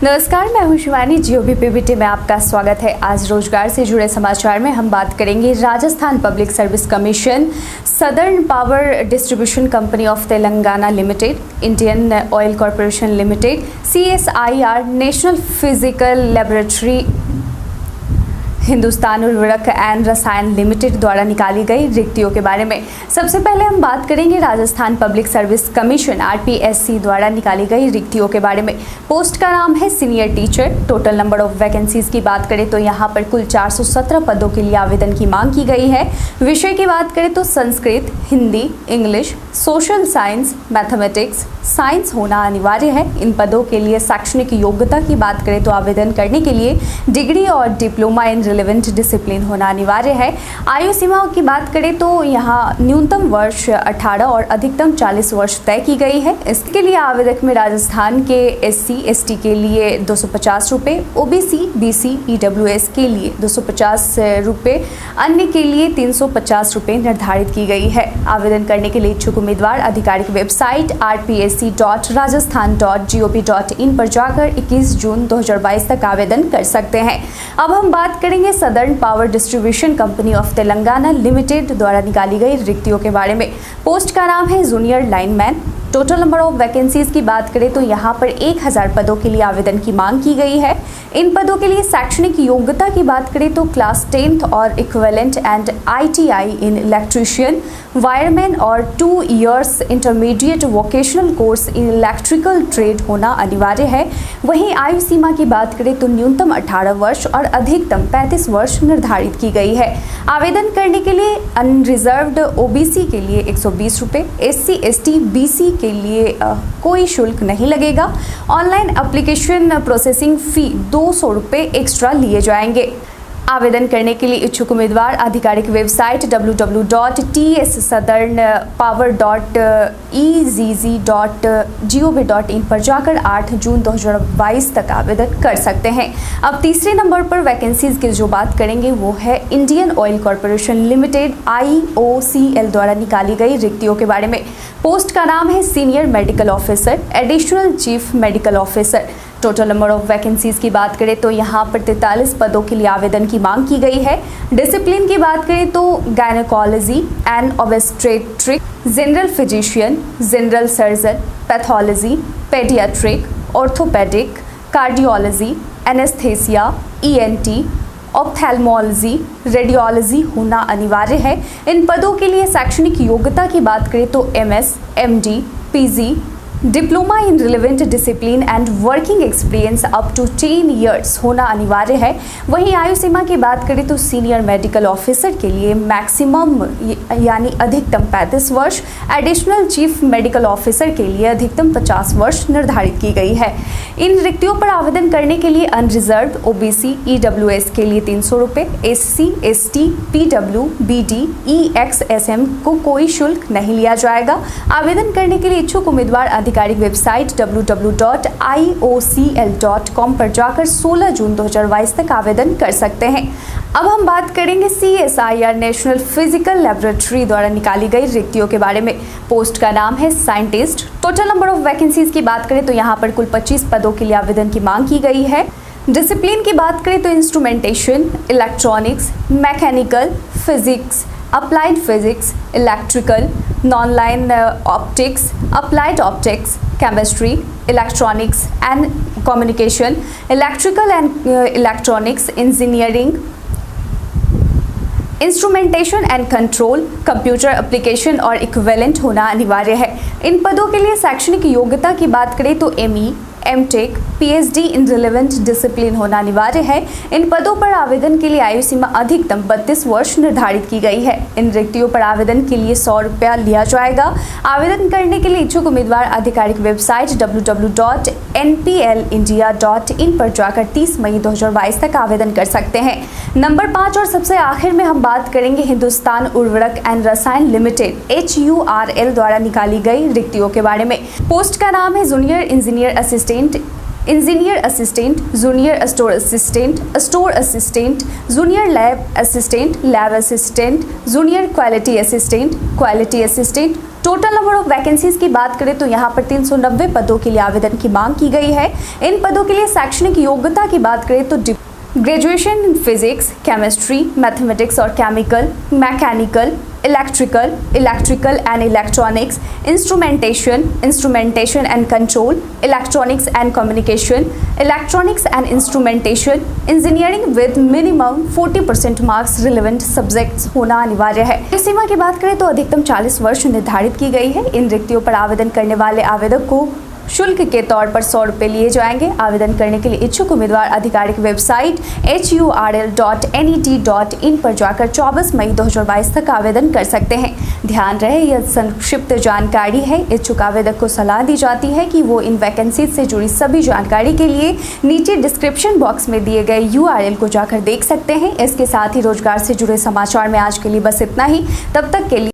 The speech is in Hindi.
नमस्कार, मैं हूं शिवानी। जीओबीपीबीटी में आपका स्वागत है। आज रोजगार से जुड़े समाचार में हम बात करेंगे Rajasthan public service commission, southern power distribution company of Telangana limited, Indian oil corporation limited, CSIR national physical laboratory, Hindustan उर्वरक एंड रसायन लिमिटेड द्वारा निकाली गई रिक्तियों के बारे में। सबसे पहले हम बात करेंगे Rajasthan public service commission RPSC द्वारा निकाली गई रिक्तियों के बारे में। पोस्ट का नाम है senior teacher. Total number of vacancies की बात करें तो यहाँ पर कुल 417 पदों के लिए आवेदन की मांग की गई है। विषय की बात करें तो Sanskrit, Hindi, English, social science, mathematics, science होना अनिवार्य है। इन पदों के लिए शैक्षणिक योग्यता की बात करें तो आवेदन करने के लिए डिग्री और डिप्लोमा इन रिलेवेंट डिसिप्लिन होना अनिवार्य है। आयु सीमा की बात करें तो यहाँ न्यूनतम वर्ष 18 और अधिकतम 40 वर्ष तय की गई है। इसके लिए आवेदक में राजस्थान के SC ST के लिए 250 रुपये, OBC BC EWS के लिए 250 रुपये, अन्य के लिए 350 रुपये निर्धारित की गई है। आवेदन करने के लिए इच्छुक उम्मीदवार आधिकारिक वेबसाइट rpsc.rajasthan.gov.in पर जाकर 21 जून 2022 तक आवेदन कर सकते हैं। अब हम बात करेंगे southern power distribution company of Telangana limited द्वारा निकाली गई रिक्तियों के बारे में। पोस्ट का नाम है junior lineman. Total number of vacancies की बात करें तो यहाँ पर 1000 पदों के लिए आवेदन की मांग की गई है। इन पदों के लिए शैक्षणिक योग्यता की बात करें तो क्लास 10th और equivalent and ITI in electrician, wireman और 2 years intermediate vocational course in electrical trade होना अनिवार्य है। वहीं आयु सीमा की बात करें तो न्यूनतम 18 वर्ष और अधिकतम 35 वर्ष निर्धारित की गई है। आवेदन करने के लिए अनरिजर्व्ड OBC के लिए 120 रुपये, SC ST BC के लिए कोई शुल्क नहीं लगेगा। ऑनलाइन एप्लीकेशन प्रोसेसिंग फ़ी 200 रुपये एक्स्ट्रा लिए जाएंगे। आवेदन करने के लिए इच्छुक उम्मीदवार आधिकारिक वेबसाइट www.tsouthern.power.egz.gov.in पर जाकर 8 जून 2022 तक आवेदन कर सकते हैं। अब तीसरे नंबर पर वैकेंसीज की जो बात करेंगे वो है Indian oil corporation limited IOCL द्वारा निकाली गई रिक्तियों के बारे में। पोस्ट का नाम है senior medical officer, additional chief medical officer. Total number of vacancies की बात करें तो यहाँ पर 43 पदों के लिए आवेदन की मांग की गई है। डिसिप्लिन की बात करें तो gynaecology and obstetric, general physician, general surgeon, pathology, paediatric, orthopaedic, cardiology, anaesthesia, ENT, ophthalmology, radiology होना अनिवार्य है। इन पदों के लिए शैक्षणिक योग्यता की बात करें तो MS, MD, PG, diploma in relevant discipline and working experience up to 10 years होना अनिवार्य है। वहीं आयु सीमा की बात करें तो सीनियर मेडिकल ऑफिसर के लिए मैक्सिमम यानी अधिकतम 35 वर्ष, एडिशनल चीफ मेडिकल ऑफिसर के लिए अधिकतम 50 वर्ष निर्धारित की गई है। इन रिक्तियों पर आवेदन करने के लिए अनरिजर्व्ड OBC EWS के लिए 300 रुपये, SC ST PW BD EXSM को कोई शुल्क नहीं लिया जाएगा। आवेदन करने के लिए इच्छुक उम्मीदवार आधिकारिक वेबसाइट www.iocl.com पर जाकर 16 जून 2022 तक आवेदन कर सकते हैं। अब हम बात करेंगे CSIR नेशनल फिजिकल लेबोरेटरी द्वारा निकाली गई रिक्तियों के बारे में। पोस्ट का नाम है scientist. Total number of vacancies की बात करें तो यहाँ पर कुल 25 पदों के लिए आवेदन की मांग की गई है। डिसिप्लिन की बात करें तो instrumentation, electronics, mechanical, physics, applied physics, electrical, non-line optics, applied optics, chemistry, electronics and communication, electrical and electronics engineering, instrumentation and control, computer application और इक्विवेलेंट होना अनिवार्य है। इन पदों के लिए शैक्षणिक योग्यता की बात करें तो ME, MTech, PhD इन रिलेवेंट डिसिप्लिन होना अनिवार्य है। इन पदों पर आवेदन के लिए आयु सीमा अधिकतम 32 वर्ष निर्धारित की गई है। इन रिक्तियों पर आवेदन के लिए 100 रुपया लिया जाएगा। आवेदन करने के लिए इच्छुक उम्मीदवार आधिकारिक वेबसाइट www.nplindia.in पर जाकर 30 मई 2022 तक आवेदन कर सकते हैं। नंबर 5 और सबसे आखिर में हम बात करेंगे हिंदुस्तान उर्वरक एंड रसायन लिमिटेड HURL द्वारा निकाली गई रिक्तियों के बारे में। पोस्ट का नाम है junior engineer assistant, junior store assistant, junior lab assistant, junior quality assistant, total number of vacancies की बात करें तो यहाँ पर 390 पदों के लिए आवेदन की मांग की गई है। इन पदों के लिए शैक्षणिक योग्यता की बात करें तो graduation in physics, chemistry, mathematics और chemical, mechanical, electrical and electronics, instrumentation and control, electronics and communication, electronics and instrumentation, engineering with minimum 40% marks relevant subjects होना अनिवार्य है। इस सीमा की बात करें तो अधिकतम 40 वर्ष निर्धारित की गई है। इन रिक्तियों पर आवेदन करने वाले आवेदक को शुल्क के तौर पर 100 रुपये लिए जाएंगे। आवेदन करने के लिए इच्छुक उम्मीदवार आधिकारिक वेबसाइट hurl.net.in पर जाकर 24 मई 2022 तक आवेदन कर सकते हैं। ध्यान रहे यह संक्षिप्त जानकारी है। इच्छुक आवेदक को सलाह दी जाती है कि वो इन वैकेंसी से जुड़ी सभी जानकारी के लिए नीचे डिस्क्रिप्शन बॉक्स में दिए गए URL को जाकर देख सकते हैं। इसके साथ ही रोजगार से जुड़े समाचार में आज के लिए बस इतना ही। तब तक के लिए